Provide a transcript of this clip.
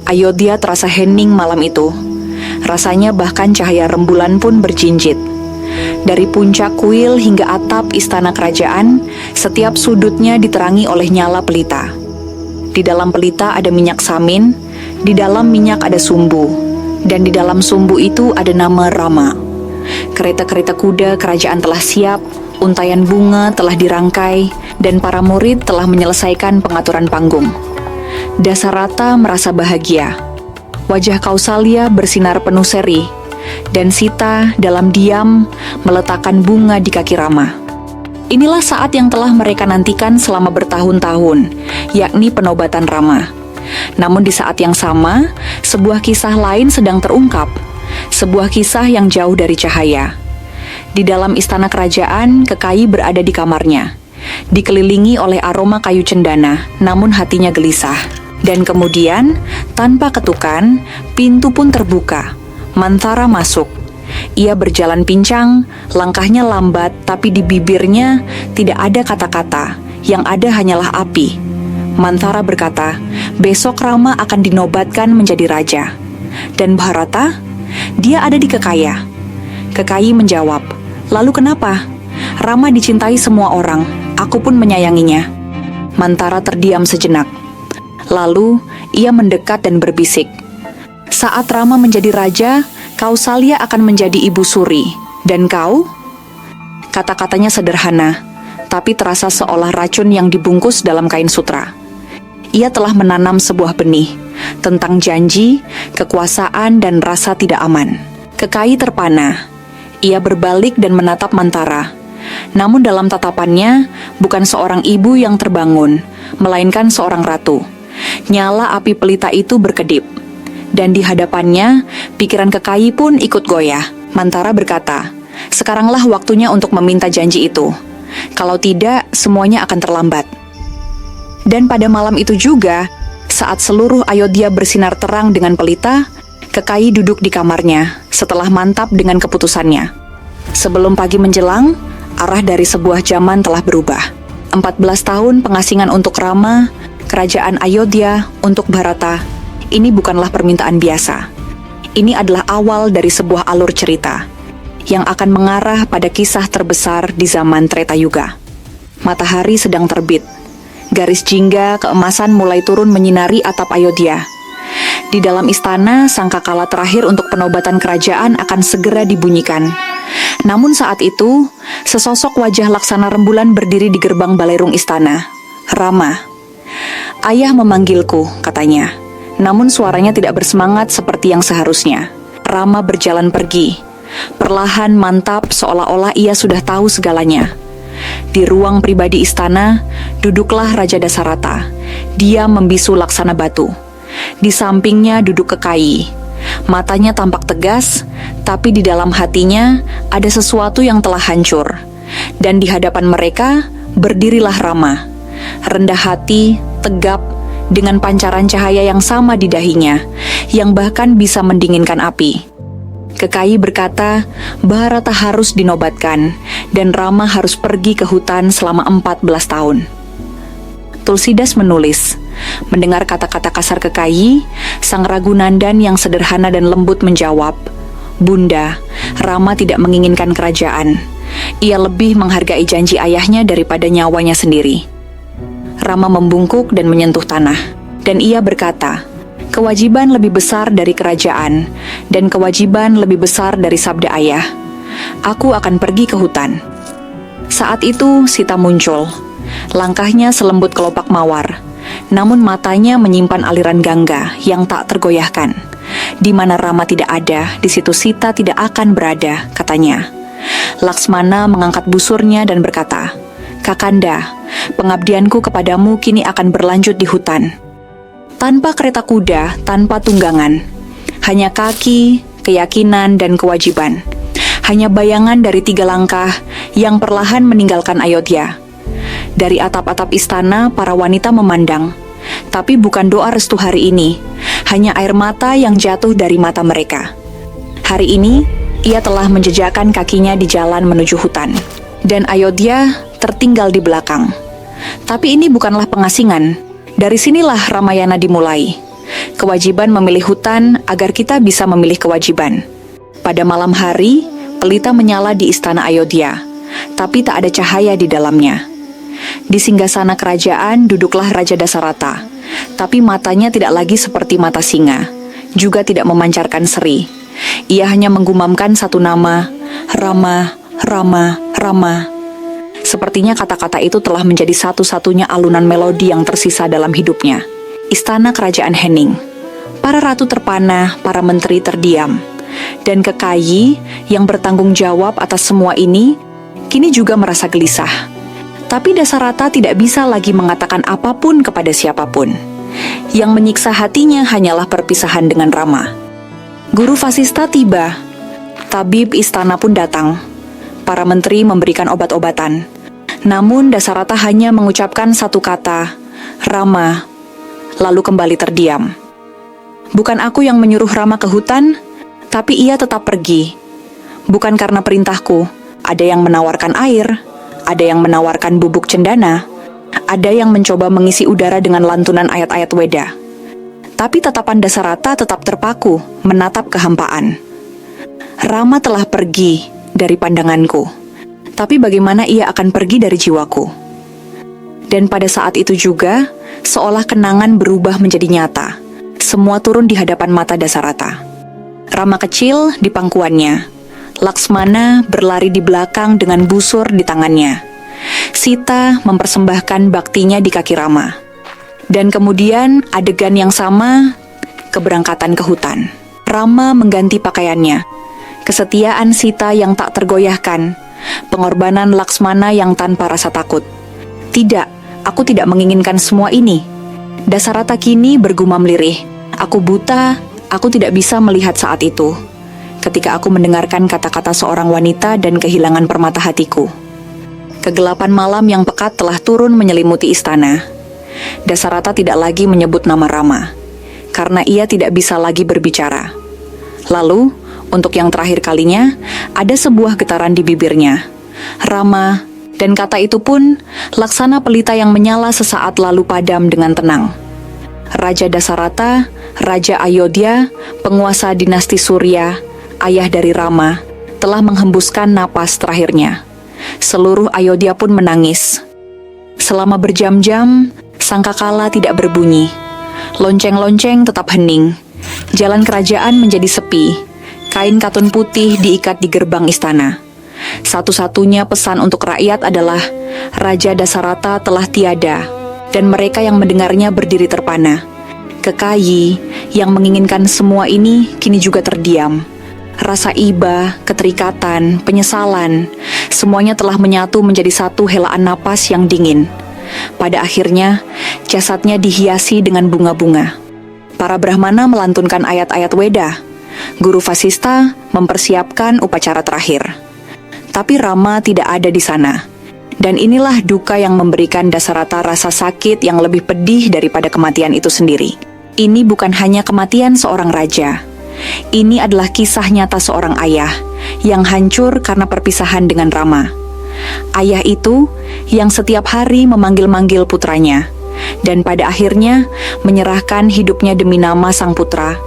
Ayodhya terasa hening malam itu. Rasanya bahkan cahaya rembulan pun berjinjit. Dari puncak kuil hingga atap istana kerajaan, setiap sudutnya diterangi oleh nyala pelita. Di dalam pelita ada minyak samin, di dalam minyak ada sumbu, dan di dalam sumbu itu ada nama Rama. Kereta-kereta kuda kerajaan telah siap, untayan bunga telah dirangkai, dan para murid telah menyelesaikan pengaturan panggung. Dasarata merasa bahagia. Wajah Kausalya bersinar penuh seri, dan Sita dalam diam meletakkan bunga di kaki Rama. Inilah saat yang telah mereka nantikan selama bertahun-tahun, yakni penobatan Rama. Namun di saat yang sama, sebuah kisah lain sedang terungkap, sebuah kisah yang jauh dari cahaya. Di dalam istana kerajaan, Kekayi berada di kamarnya, dikelilingi oleh aroma kayu cendana, namun hatinya gelisah. Dan kemudian, tanpa ketukan, pintu pun terbuka. Manthara masuk. Ia berjalan pincang, langkahnya lambat, tapi di bibirnya tidak ada kata-kata, yang ada hanyalah api. Manthara berkata, besok Rama akan dinobatkan menjadi raja. Dan Bharata? Dia ada di Kekaya. Kekayi menjawab, lalu kenapa? Rama dicintai semua orang, aku pun menyayanginya. Manthara terdiam sejenak. Lalu, ia mendekat dan berbisik. Saat Rama menjadi raja, Kausalya akan menjadi ibu suri. Dan kau? Kata-katanya sederhana, tapi terasa seolah racun yang dibungkus dalam kain sutra. Ia telah menanam sebuah benih tentang janji, kekuasaan, dan rasa tidak aman. Kekayi terpana. Ia berbalik dan menatap Manthara. Namun dalam tatapannya, bukan seorang ibu yang terbangun, melainkan seorang ratu. Nyala api pelita itu berkedip. Dan di hadapannya, pikiran Kekayi pun ikut goyah. Manthara berkata, sekaranglah waktunya untuk meminta janji itu. Kalau tidak, semuanya akan terlambat. Dan pada malam itu juga, saat seluruh Ayodhya bersinar terang dengan pelita, Kekayi duduk di kamarnya setelah mantap dengan keputusannya. Sebelum pagi menjelang, arah dari sebuah zaman telah berubah. 14 tahun pengasingan untuk Rama, kerajaan Ayodhya untuk Bharata. Ini bukanlah permintaan biasa. Ini adalah awal dari sebuah alur cerita yang akan mengarah pada kisah terbesar di zaman Treta Yuga. Matahari sedang terbit. Garis jingga keemasan mulai turun menyinari atap Ayodhya. Di dalam istana, sangkakala terakhir untuk penobatan kerajaan akan segera dibunyikan. Namun saat itu, sesosok wajah laksana rembulan berdiri di gerbang balerung istana. Rama. Ayah memanggilku, katanya. Namun suaranya tidak bersemangat seperti yang seharusnya. Rama berjalan pergi. Perlahan mantap seolah-olah ia sudah tahu segalanya. Di ruang pribadi istana, duduklah Raja Dasarata. Dia membisu laksana batu. Di sampingnya duduk Kekayi. Matanya tampak tegas, tapi di dalam hatinya ada sesuatu yang telah hancur. Dan di hadapan mereka, berdirilah Rama. Rendah hati, tegap, dengan pancaran cahaya yang sama di dahinya, yang bahkan bisa mendinginkan api. Kekayi berkata, Bharata harus dinobatkan, dan Rama harus pergi ke hutan selama 14 tahun. Tulsidas menulis, mendengar kata-kata kasar Kekayi, sang Raghunandan yang sederhana dan lembut menjawab, Bunda, Rama tidak menginginkan kerajaan. Ia lebih menghargai janji ayahnya daripada nyawanya sendiri. Rama membungkuk dan menyentuh tanah, dan ia berkata, kewajiban lebih besar dari kerajaan, dan kewajiban lebih besar dari sabda ayah. Aku akan pergi ke hutan. Saat itu Sita muncul. Langkahnya selembut kelopak mawar, namun matanya menyimpan aliran gangga yang tak tergoyahkan. Di mana Rama tidak ada, di situ Sita tidak akan berada, katanya. Laksmana mengangkat busurnya dan berkata, Kakanda, pengabdianku kepadamu kini akan berlanjut di hutan. Tanpa kereta kuda, tanpa tunggangan. Hanya kaki, keyakinan, dan kewajiban. Hanya bayangan dari 3 langkah yang perlahan meninggalkan Ayodhya. Dari atap-atap istana, para wanita memandang. Tapi bukan doa restu hari ini, hanya air mata yang jatuh dari mata mereka. Hari ini, ia telah menjejakkan kakinya di jalan menuju hutan. Dan Ayodhya tertinggal di belakang. Tapi ini bukanlah pengasingan. Dari sinilah Ramayana dimulai. Kewajiban memilih hutan agar kita bisa memilih kewajiban. Pada malam hari, pelita menyala di istana Ayodhya, tapi tak ada cahaya di dalamnya. Di singgasana kerajaan duduklah Raja Dasarata, tapi matanya tidak lagi seperti mata singa, juga tidak memancarkan seri. Ia hanya menggumamkan satu nama, Rama, Rama, Rama. Sepertinya kata-kata itu telah menjadi satu-satunya alunan melodi yang tersisa dalam hidupnya. Istana Kerajaan Henning. Para ratu terpana, para menteri terdiam. Dan Kekayi yang bertanggung jawab atas semua ini, kini juga merasa gelisah. Tapi Dasarata tidak bisa lagi mengatakan apapun kepada siapapun. Yang menyiksa hatinya hanyalah perpisahan dengan Rama. Guru Vasista tiba. Tabib istana pun datang. Para menteri memberikan obat-obatan. Namun Dasarata hanya mengucapkan satu kata, Rama, lalu kembali terdiam. Bukan aku yang menyuruh Rama ke hutan, tapi ia tetap pergi. Bukan karena perintahku, ada yang menawarkan air, ada yang menawarkan bubuk cendana, ada yang mencoba mengisi udara dengan lantunan ayat-ayat Weda. Tapi tatapan Dasarata tetap terpaku, menatap kehampaan. Rama telah pergi dari pandanganku, tapi bagaimana ia akan pergi dari jiwaku? Dan pada saat itu juga, seolah kenangan berubah menjadi nyata. Semua turun di hadapan mata Dasarata. Rama kecil di pangkuannya. Laksmana berlari di belakang dengan busur di tangannya. Sita mempersembahkan baktinya di kaki Rama. Dan kemudian adegan yang sama, keberangkatan ke hutan. Rama mengganti pakaiannya. Kesetiaan Sita yang tak tergoyahkan. Pengorbanan Laksmana yang tanpa rasa takut. Tidak, aku tidak menginginkan semua ini. Dasarata kini bergumam lirih. Aku buta, aku tidak bisa melihat saat itu. Ketika aku mendengarkan kata-kata seorang wanita dan kehilangan permata hatiku. Kegelapan malam yang pekat telah turun menyelimuti istana. Dasarata tidak lagi menyebut nama Rama, karena ia tidak bisa lagi berbicara. Lalu, untuk yang terakhir kalinya, ada sebuah getaran di bibirnya. Rama, dan kata itu pun laksana pelita yang menyala sesaat lalu padam dengan tenang. Raja Dasarata, Raja Ayodhya, penguasa dinasti Surya, ayah dari Rama, telah menghembuskan napas terakhirnya. Seluruh Ayodhya pun menangis. Selama berjam-jam, sangkakala tidak berbunyi. Lonceng-lonceng tetap hening. Jalan kerajaan menjadi sepi. Kain katun putih diikat di gerbang istana. Satu-satunya pesan untuk rakyat adalah Raja Dasarata telah tiada, dan mereka yang mendengarnya berdiri terpana. Kekayi yang menginginkan semua ini kini juga terdiam. Rasa iba, keterikatan, penyesalan, semuanya telah menyatu menjadi satu helaan napas yang dingin. Pada akhirnya, jasadnya dihiasi dengan bunga-bunga. Para Brahmana melantunkan ayat-ayat Weda. Guru Vasista mempersiapkan upacara terakhir. Tapi Rama tidak ada di sana. Dan inilah duka yang memberikan Dasarata rasa sakit yang lebih pedih daripada kematian itu sendiri. Ini bukan hanya kematian seorang raja. Ini adalah kisah nyata seorang ayah yang hancur karena perpisahan dengan Rama. Ayah itu yang setiap hari memanggil-manggil putranya, dan pada akhirnya menyerahkan hidupnya demi nama sang putra